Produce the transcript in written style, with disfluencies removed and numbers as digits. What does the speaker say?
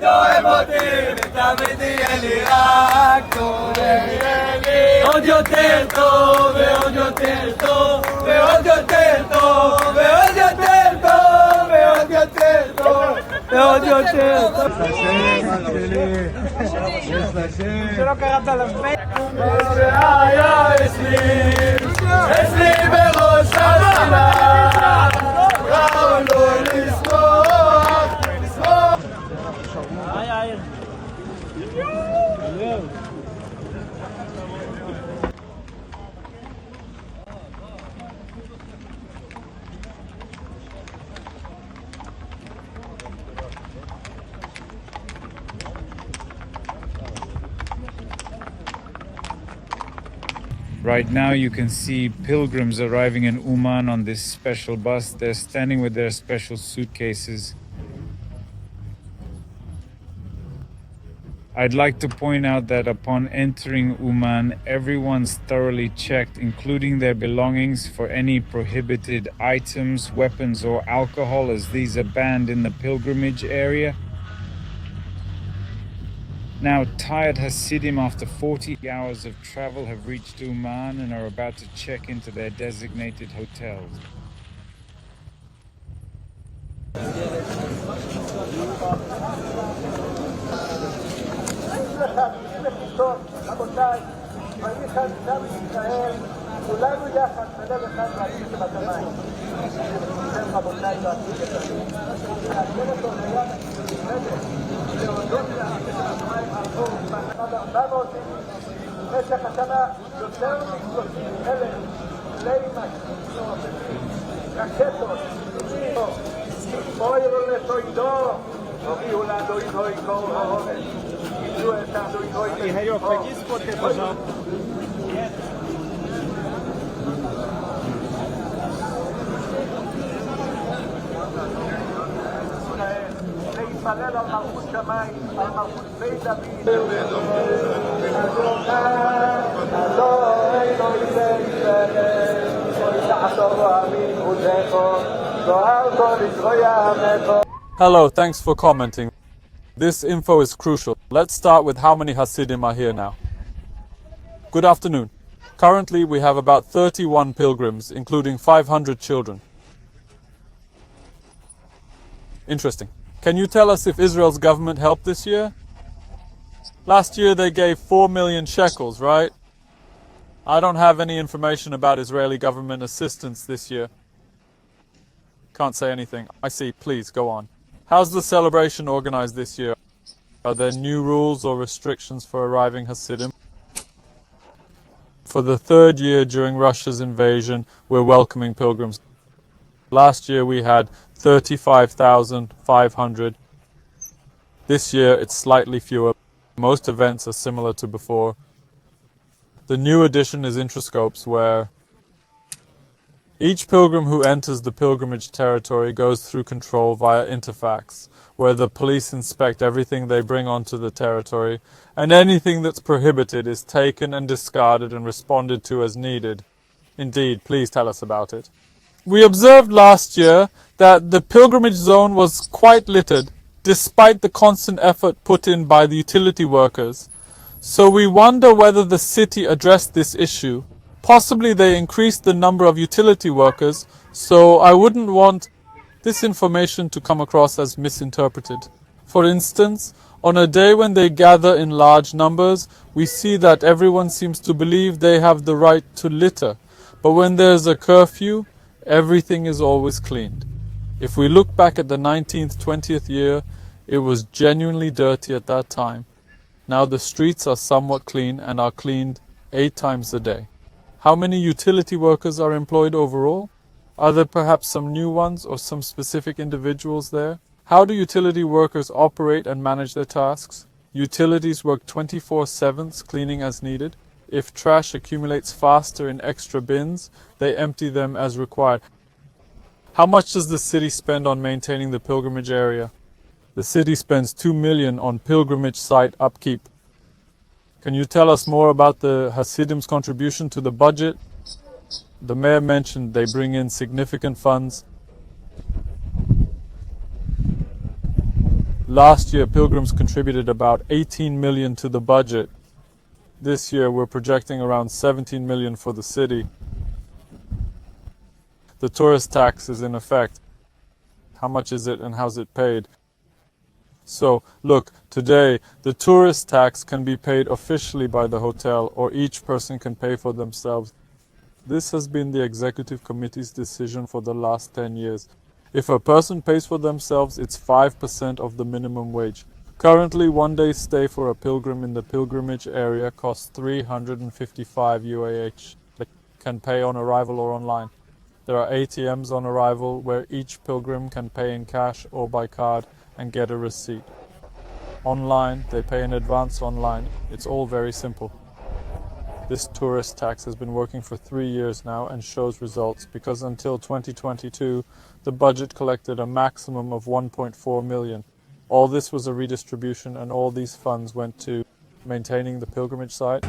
אוהב אותי ותמיד יהיה לי רק טוב. עוד יותר טוב ועוד יותר טוב ועוד יותר טוב ועוד יותר טוב ועוד יותר טוב ועוד יותר טוב. שלא קראת עליו מה שהיה אצלי בראש השנה ראו לו לשמוח לשמוח. Right now you can see pilgrims arriving in Uman on this special bus. They're standing with their special suitcases. I'd like to point out that upon entering Uman, everyone's thoroughly checked, including their belongings, for any prohibited items, weapons or alcohol, as these are banned in the pilgrimage area. Now, tired Hasidim after 40 hours of travel have reached Uman and are about to check into their designated hotels. במשך השנה יותר מ-30,000 כלי משהו, רקטות, אוירו לסוידו, הביאו לאדוני כל העומד, קיבלו את אדוני. Игорек, пойди сфоткай, пожалуйста. להתפלל על מלכות שמיים, על מלכות בית דוד. Hello, thanks for commenting. This info is crucial. Let's start with how many Hasidim are here now. Good afternoon. Currently we have about 31 pilgrims, including 500 children. Interesting. Can you tell us if Israel's government helped this year? Last year they gave 4 million shekels, right? I don't have any information about Israeli government assistance this year. Can't say anything. I see. Please, go on. How's the celebration organized this year? Are there new rules or restrictions for arriving Hasidim? For the third year during Russia's invasion, we're welcoming pilgrims. Last year we had 35,500. This year it's slightly fewer. Most events are similar to before. The new addition is intrascopes, where each pilgrim who enters the pilgrimage territory goes through control via interfax, where the police inspect everything they bring onto the territory, and anything that's prohibited is taken and discarded and responded to as needed. Indeed, please tell us about it. We observed last year that the pilgrimage zone was quite littered, despite the constant effort put in by the utility workers. So we wonder whether the city addressed this issue. Possibly they increased the number of utility workers, so I wouldn't want this information to come across as misinterpreted. For instance, on a day when they gather in large numbers, we see that everyone seems to believe they have the right to litter. But when there's a curfew, everything is always cleaned. If we look back at the 19th, 20th year, it was genuinely dirty at that time. Now the streets are somewhat clean and are cleaned 8 times a day. How many utility workers are employed overall? Are there perhaps some new ones or some specific individuals there? How do utility workers operate and manage their tasks? Utilities work 24/7 cleaning as needed. If trash accumulates faster in extra bins, they empty them as required. How much does the city spend on maintaining the pilgrimage area? The city spends 2 million on pilgrimage site upkeep. Can you tell us more about the Hasidim's contribution to the budget? The mayor mentioned they bring in significant funds. Last year, Pilgrims contributed about 18 million to the budget. This year, we're projecting around 17 million for the city. The tourist tax is in effect. How much is it and how's it paid? So, look, today, the tourist tax can be paid officially by the hotel, or each person can pay for themselves. This has been the executive committee's decision for the last 10 years. If a person pays for themselves, it's 5% of the minimum wage. Currently, one day's stay for a pilgrim in the pilgrimage area costs 355 UAH. They can pay on arrival or online. There are ATMs on arrival where each pilgrim can pay in cash or by card and get a receipt. Online, they pay in advance online. It's all very simple. This tourist tax has been working for 3 years now and shows results because until 2022, the budget collected a maximum of 1.4 million. All this was a redistribution and all these funds went to maintaining the pilgrimage site.